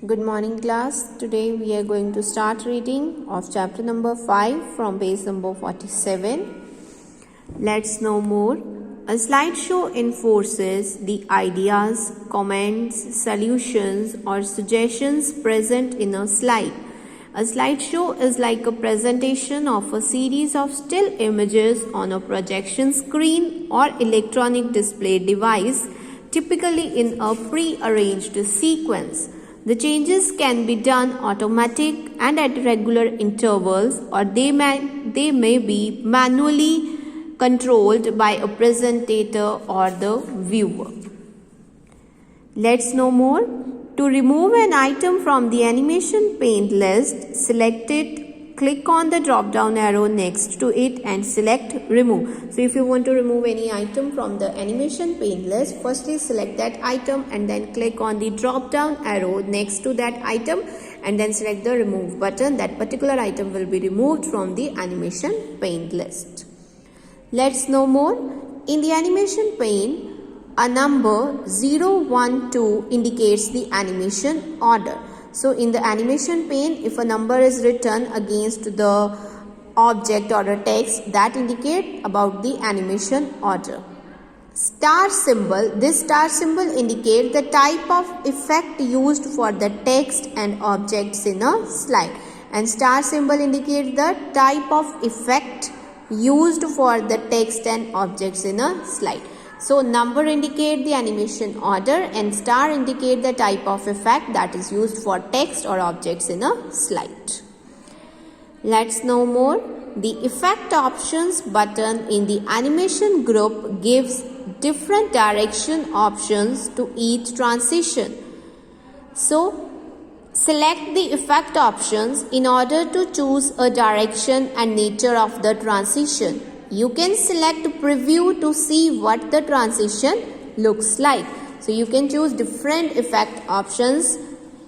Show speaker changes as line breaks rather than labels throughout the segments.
Good morning class. Today we are going to start reading of chapter number 5 from page number 47. Let's know more. A slideshow enforces the ideas, comments, solutions or suggestions present in a slide. A slideshow is like a presentation of a series of still images on a projection screen or electronic display device, typically in a pre-arranged sequence. The changes can be done automatic and at regular intervals, or they may be manually controlled by a presenter or the viewer. Let's know more. To remove an item from the animation pane list, select it, click on the drop down arrow next to it and select remove. So if you want to remove any item from the animation pane list, firstly select that item and then click on the drop down arrow next to that item and then select the remove button. That particular item will be removed from the animation pane list. Let's know more. In the animation pane, a number 0, 1, 2 indicates the animation order. So in the animation pane, if a number is written against the object or a text, that indicate about the animation order. Star symbol. This star symbol indicates the type of effect used for the text and objects in a slide. And star symbol indicates the type of effect used for the text and objects in a slide. So number indicate the animation order and star indicate the type of effect that is used for text or objects in a slide. Let's know more. The effect options button in the animation group gives different direction options to each transition. So select the effect options in order to choose a direction and nature of the transition. You can select preview to see what the transition looks like. So you can choose different effect options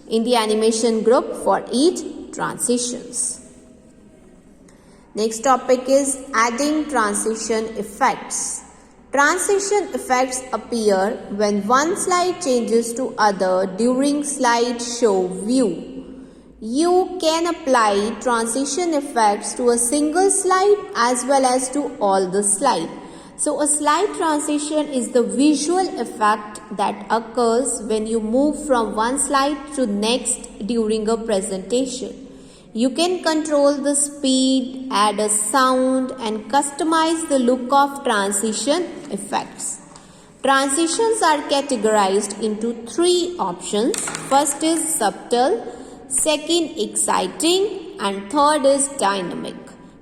in the animation group for each transitions. Next topic is adding transition effects. Transition effects appear when one slide changes to other during slideshow view. You can apply transition effects to a single slide as well as to all the slide. So a slide transition is the visual effect that occurs when you move from one slide to next during a presentation. You can control the speed, add a sound and customize the look of transition effects. Transitions are categorized into 3 options. First is subtle, second exciting and third is dynamic.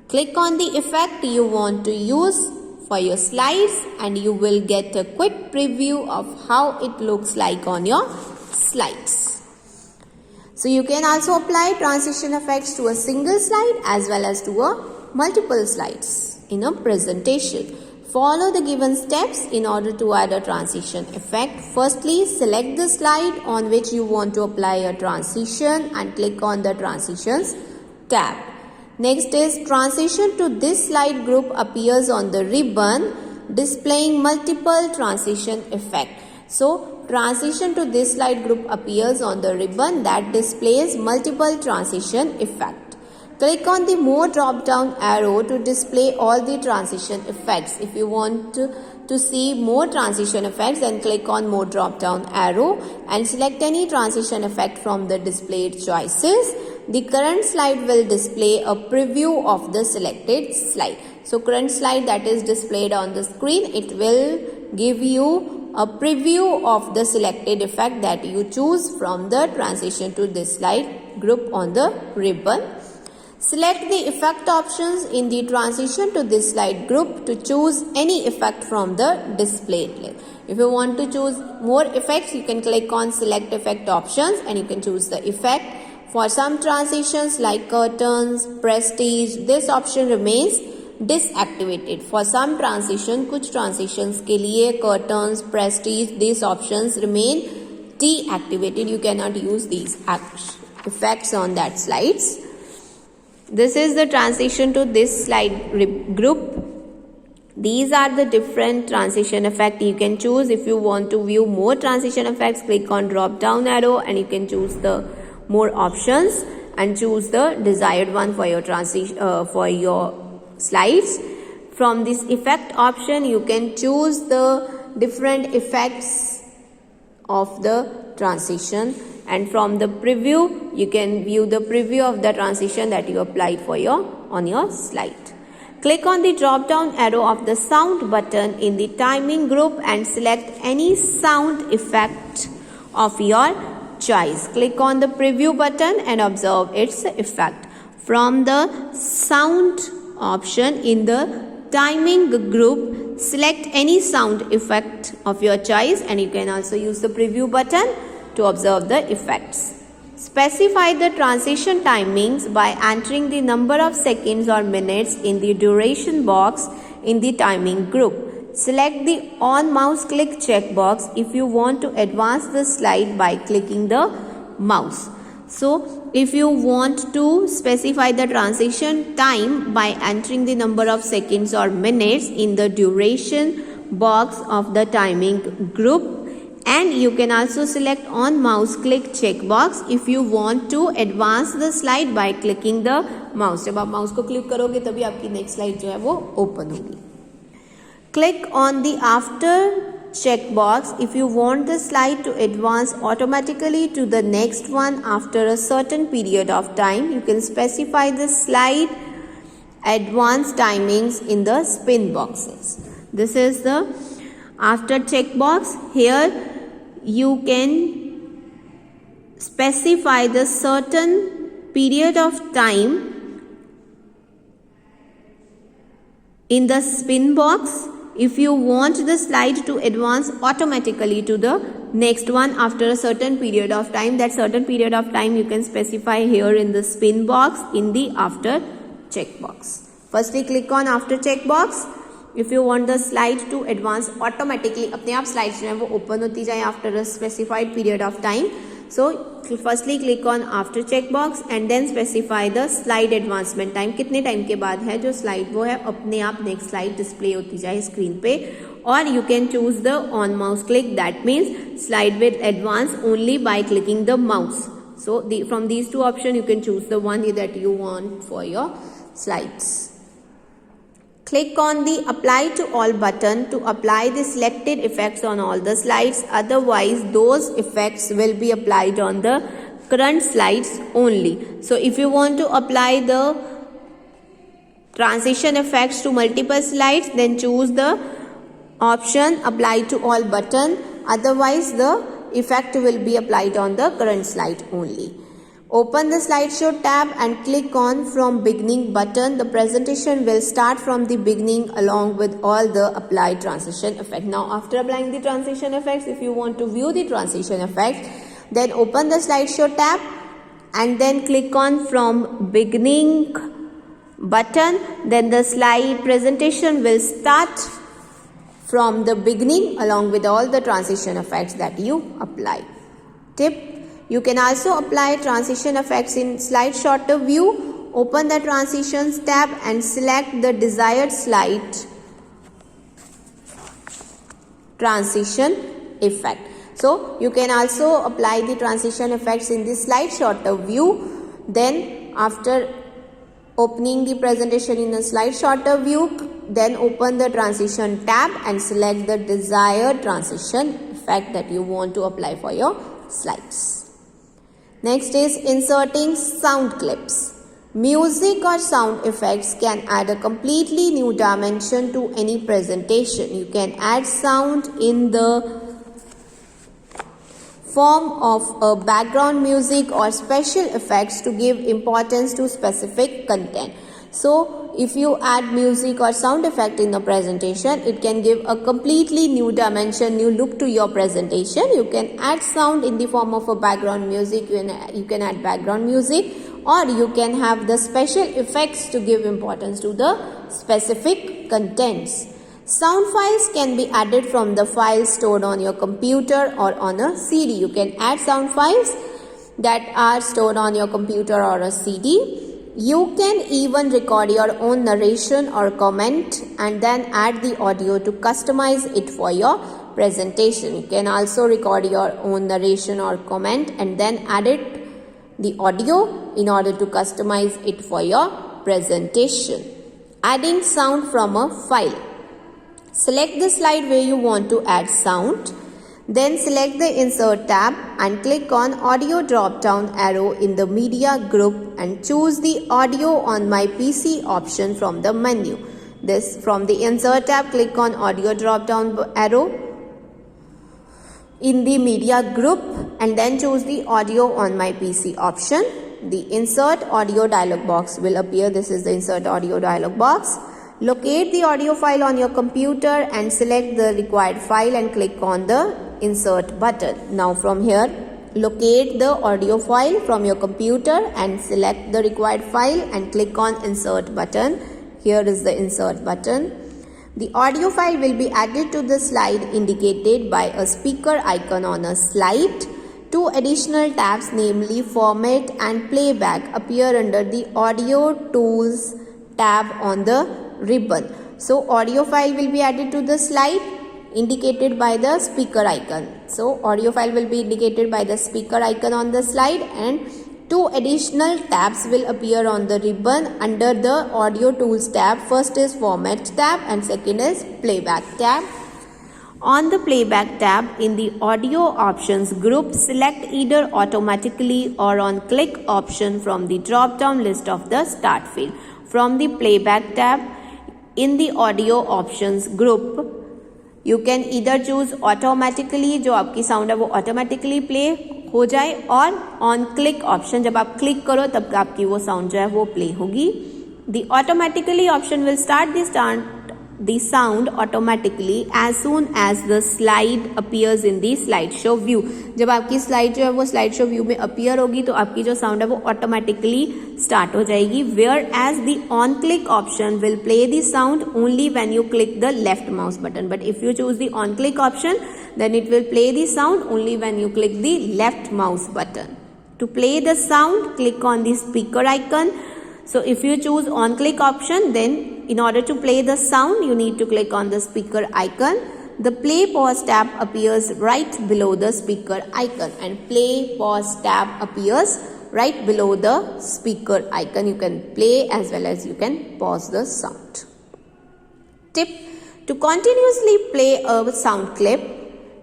Click on the effect you want to use for your slides and you will get a quick preview of how it looks like on your slides. So you can also apply transition effects to a single slide as well as to a multiple slides in a presentation. Follow the given steps in order to add a transition effect. Firstly, select the slide on which you want to apply a transition and click on the transitions tab. Next is transition to this slide group appears on the ribbon displaying multiple transition effect. So transition to this slide group appears on the ribbon that displays multiple transition effect. Click on the more drop down arrow to display all the transition effects. If you want to see more transition effects, then click on more drop down arrow and select any transition effect from the displayed choices. The current slide will display a preview of the selected slide. So current slide that is displayed on the screen, it will give you a preview of the selected effect that you choose from the transition to this slide group on the ribbon. Select the effect options in the transition to this slide group to choose any effect from the displayed list. If you want to choose more effects, you can click on select effect options and you can choose the effect. For some transitions like curtains, prestige, this option remains disactivated. For some transition, कुछ transitions के लिए curtains, prestige, these options remain deactivated. You cannot use these effects on that slides. This is the transition to this slide group. These are the different transition effects you can choose. If you want to view more transition effects, click on drop down arrow and you can choose the more options and choose the desired one for your transition for your slides. From this effect option, you can choose the different effects of the transition, and from the preview you can view the preview of the transition that you applied for on your slide. Click on the drop down arrow of the sound button in the timing group and select any sound effect of your choice. Click on the preview button and observe its effect. From the sound option in the timing group, select any sound effect of your choice, and you can also use the preview button to observe the effects. Specify the transition timings by entering the number of seconds or minutes in the duration box in the timing group. Select the on mouse click checkbox if you want to advance the slide by clicking the mouse. So if you want to specify the transition time by entering the number of seconds or minutes in the duration box of the timing group, and you can also select on mouse click checkbox if you want to advance the slide by clicking the mouse. जब आप mouse को click करोगे तभी आपकी next slide जो है वो open होगी. Click on the after checkbox if you want the slide to advance automatically to the next one after a certain period of time. You can specify the slide advance timings in the spin boxes. This is the after checkbox. Here you can specify the certain period of time in the spin box if you want the slide to advance automatically to the next one after a certain period of time. That certain period of time you can specify here in the spin box in the after checkbox. Firstly, click on after checkbox if you want the slide to advance automatically. अपने आप slides जो है वो open होती जाए after a specified period of time. So firstly click on after checkbox and then specify the slide advancement time. कितने time के बाद है जो स्लाइड वो है अपने आप नेक्स्ट स्लाइड डिस्प्ले होती जाए स्क्रीन पे. और you can choose the on mouse click, that means slide will advance only by clicking the mouse. So from these two options you can choose the one that you want for your slides. Click on the apply to all button to apply the selected effects on all the slides. Otherwise, those effects will be applied on the current slides only. So if you want to apply the transition effects to multiple slides, then choose the option apply to all button. Otherwise, the effect will be applied on the current slide only. Open the slideshow tab and click on from beginning button. The presentation will start from the beginning along with all the applied transition effects. Now after applying the transition effects, if you want to view the transition effects, then open the slideshow tab and then click on from beginning button. Then the slide presentation will start from the beginning along with all the transition effects that you apply. Tip: you can also apply transition effects in slide shorter view. Open the transitions tab and select the desired slide transition effect. So you can also apply the transition effects in the slide shorter view. Then after opening the presentation in a slide shorter view, then open the transition tab and select the desired transition effect that you want to apply for your slides. Next is inserting sound clips. Music or sound effects can add a completely new dimension to any presentation. You can add sound in the form of a background music or special effects to give importance to specific content. So if you add music or sound effect in the presentation, it can give a completely new dimension, new look to your presentation. You can add sound in the form of a background music. You can add background music, or you can have the special effects to give importance to the specific contents. Sound files can be added from the files stored on your computer or on a CD. You can add sound files that are stored on your computer or a CD. You can even record your own narration or comment and then add the audio to customize it for your presentation. You can also record your own narration or comment and then add it the audio in order to customize it for your presentation. Adding sound from a file. Select the slide where you want to add sound. Then select the Insert tab and click on Audio drop-down arrow in the Media group and choose the Audio on my PC option from the menu. From the Insert tab, click on Audio drop-down arrow in the Media group and then choose the Audio on my PC option. The Insert Audio dialog box will appear. This is the Insert Audio dialog box. Locate the audio file on your computer and select the required file and click on the Insert button. Now from here, locate the audio file from your computer and select the required file and click on Insert button. Here is the Insert button. The audio file will be added to the slide indicated by a speaker icon on a slide. Two additional tabs, namely Format and Playback, appear under the Audio Tools tab on the ribbon. So audio file will be added to the slide indicated by the speaker icon. So audio file will be indicated by the speaker icon on the slide, and two additional tabs will appear on the ribbon under the Audio Tools tab. First is Format tab and second is Playback tab. On the Playback tab in the Audio Options group, select either Automatically or On Click option from the drop-down list of the Start field. From the Playback tab in the Audio Options group, you can either choose Automatically, जो आपकी sound है वो automatically play हो जाए, और on click option, जब आप click करो तब आपकी वो साउंड जो है वो प्ले होगी. The automatically option will start the sound automatically as soon as the slide appears in the slideshow view. जब आपकी स्लाइड जो है वो slideshow view में appear होगी तो आपकी जो साउंड है वो automatically start हो जाएगी. Whereas the on click option will play the sound only when you click the left mouse button. But if you choose the on click option, then it will play the sound only when you click the left mouse button. To play the sound, click on the speaker icon. So if you choose on click option, then in order to play the sound, you need to click on the speaker icon. The play pause tab appears right below the speaker icon, and play pause tab appears right below the speaker icon. You can play as well as you can pause the sound. Tip: to continuously play a sound clip,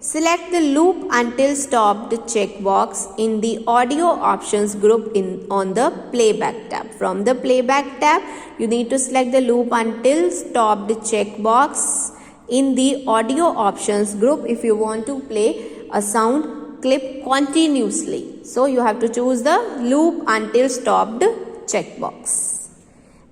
select the Loop Until Stopped checkbox in the Audio Options group on the Playback tab. From the Playback tab, you need to select the Loop Until Stopped checkbox in the Audio Options group if you want to play a sound clip continuously. So you have to choose the Loop Until Stopped checkbox.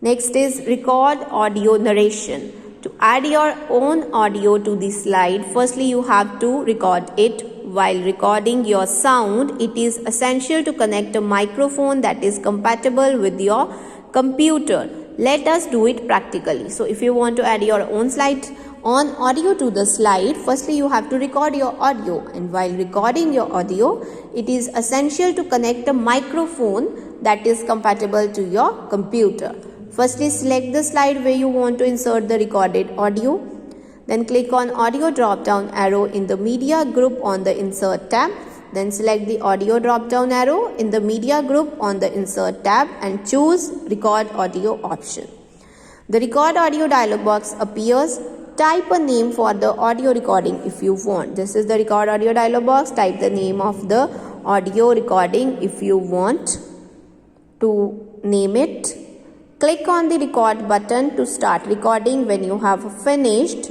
Next is Record Audio Narration. To add your own audio to the slide, firstly you have to record it. While recording your sound, it is essential to connect a microphone that is compatible with your computer. Let us do it practically. So if you want to add your own audio to the slide, firstly you have to record your audio, and while recording your audio, it is essential to connect a microphone that is compatible to your computer. Firstly, select the slide where you want to insert the recorded audio. Then click on Audio drop-down arrow in the Media group on the Insert tab. Then select the Audio drop-down arrow in the Media group on the Insert tab and choose Record Audio option. The Record Audio dialog box appears. Type a name for the audio recording if you want. This is the Record Audio dialog box. Type the name of the audio recording if you want to name it. Click on the record button to start recording. When you have finished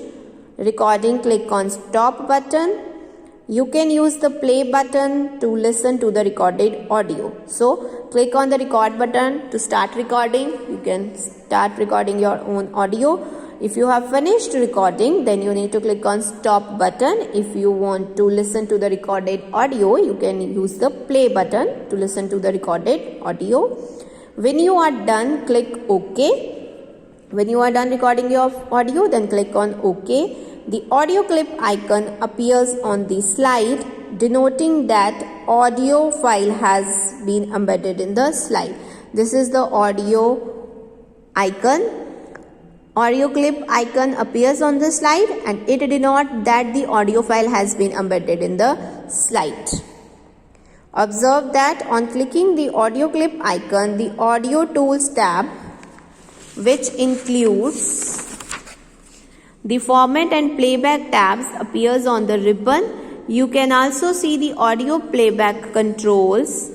recording, click on stop button. You can use the play button to listen to the recorded audio. So click on the record button to start recording. You can start recording your own audio. If you have finished recording, then you need to click on stop button. If you want to listen to the recorded audio, you can use the play button to listen to the recorded audio. When you are done, click OK. When you are done recording your audio, then click on OK. The audio clip icon appears on the slide, denoting that audio file has been embedded in the slide. This is the audio icon. Audio clip icon appears on the slide and it denotes that the audio file has been embedded in the slide. Observe that on clicking the audio clip icon, the audio tools tab, which includes the format and playback tabs, appears on the ribbon. You can also see the audio playback controls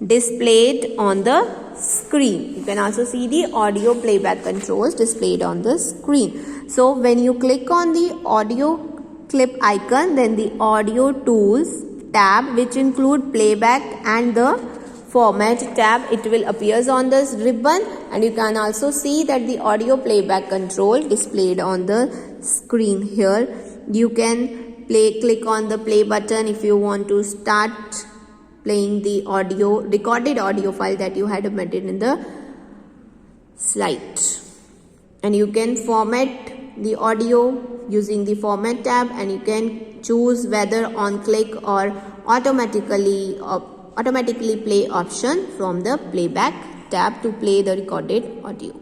displayed on the screen. You can also see the audio playback controls displayed on the screen. So when you click on the audio clip icon, then the audio tools tab, which include playback and the format tab, it will appears on this ribbon, and you can also see that the audio playback control displayed on the screen here. You can click on the play button if you want to start playing the recorded audio file that you had omitted in the slide. And you can format the audio using the format tab, and you can choose whether on click or automatically play option from the playback tab to play the recorded audio.